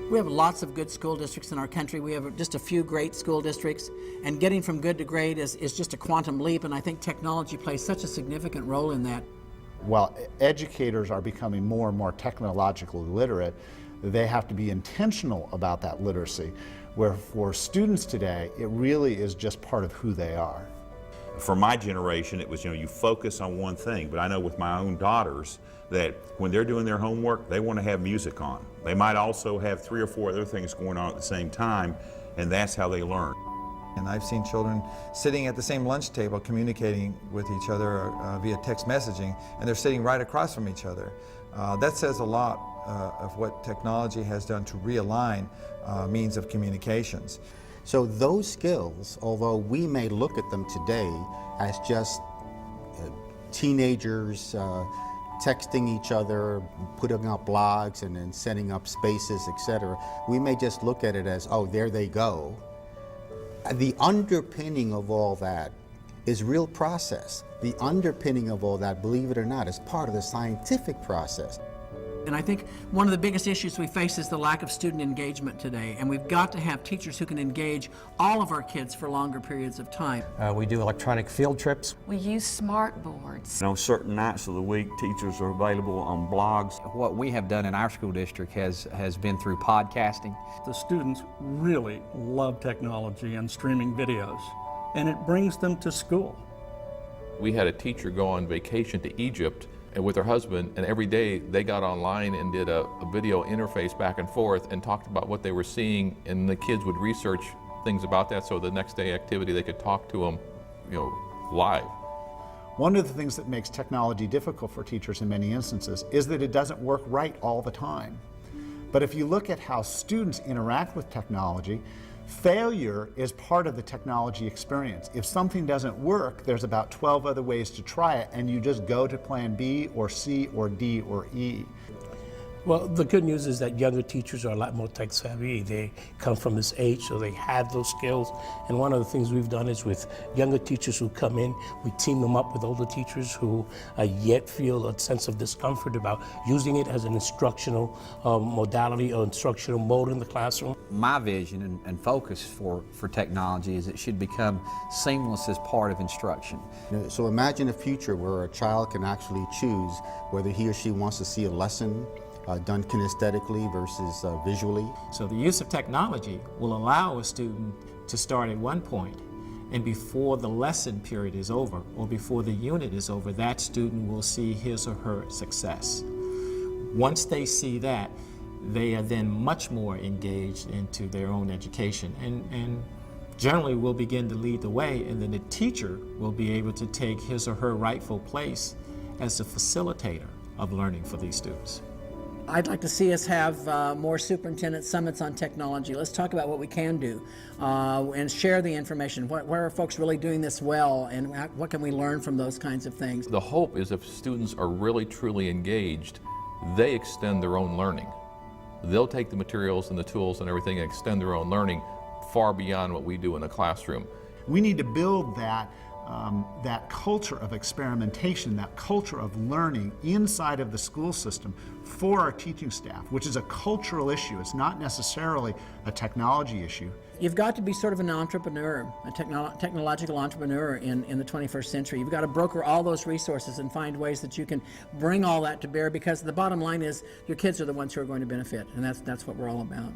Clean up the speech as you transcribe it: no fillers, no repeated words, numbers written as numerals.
We have lots of good school districts in our country. We have just a few great school districts, and getting from good to great is just a quantum leap, and I think technology plays such a significant role in that. While educators are becoming more and more technologically literate, they have to be intentional about that literacy, where for students today, it really is just part of who they are. For my generation, it was, you focus on one thing, but I know with my own daughters that when they're doing their homework, they want to have music on. They might also have 3 or 4 other things going on at the same time, and that's how they learn. And I've seen children sitting at the same lunch table communicating with each other via text messaging, and they're sitting right across from each other. That says a lot of what technology has done to realign means of communications. So those skills, although we may look at them today as just teenagers texting each other, putting up blogs and then setting up spaces, etc., we may just look at it as, oh, there they go. The underpinning of all that is real process. The underpinning of all that, believe it or not, is part of the scientific process. And I think one of the biggest issues we face is the lack of student engagement today, and we've got to have teachers who can engage all of our kids for longer periods of time. We do electronic field trips. We use smart boards. On certain nights of the week, teachers are available on blogs. What we have done in our school district has been through podcasting. The students really love technology and streaming videos, and it brings them to school. We had a teacher go on vacation to Egypt with her husband, and every day they got online and did a video interface back and forth and talked about what they were seeing, and the kids would research things about that, so the next day activity they could talk to them, live. One of the things that makes technology difficult for teachers in many instances is that it doesn't work right all the time. But if you look at how students interact with technology, failure is part of the technology experience. If something doesn't work, there's about 12 other ways to try it, and you just go to plan B or C or D or E. Well, the good news is that younger teachers are a lot more tech savvy. They come from this age, so they have those skills. And one of the things we've done is with younger teachers who come in, we team them up with older teachers who yet feel a sense of discomfort about using it as an instructional modality or instructional mode in the classroom. My vision and focus for technology is it should become seamless as part of instruction. So imagine a future where a child can actually choose whether he or she wants to see a lesson done kinesthetically versus visually. So the use of technology will allow a student to start at one point, and before the lesson period is over or before the unit is over, that student will see his or her success. Once they see that, they are then much more engaged into their own education and generally will begin to lead the way, and then the teacher will be able to take his or her rightful place as the facilitator of learning for these students. I'd like to see us have more superintendent summits on technology. Let's talk about what we can do and share the information. Where are folks really doing this well, and what can we learn from those kinds of things? The hope is if students are really truly engaged, they extend their own learning. They'll take the materials and the tools and everything and extend their own learning far beyond what we do in the classroom. We need to build that culture of experimentation, that culture of learning inside of the school system for our teaching staff, which is a cultural issue. It's not necessarily a technology issue. You've got to be sort of an entrepreneur, a technological entrepreneur in the 21st century. You've got to broker all those resources and find ways that you can bring all that to bear, because the bottom line is your kids are the ones who are going to benefit, and that's what we're all about.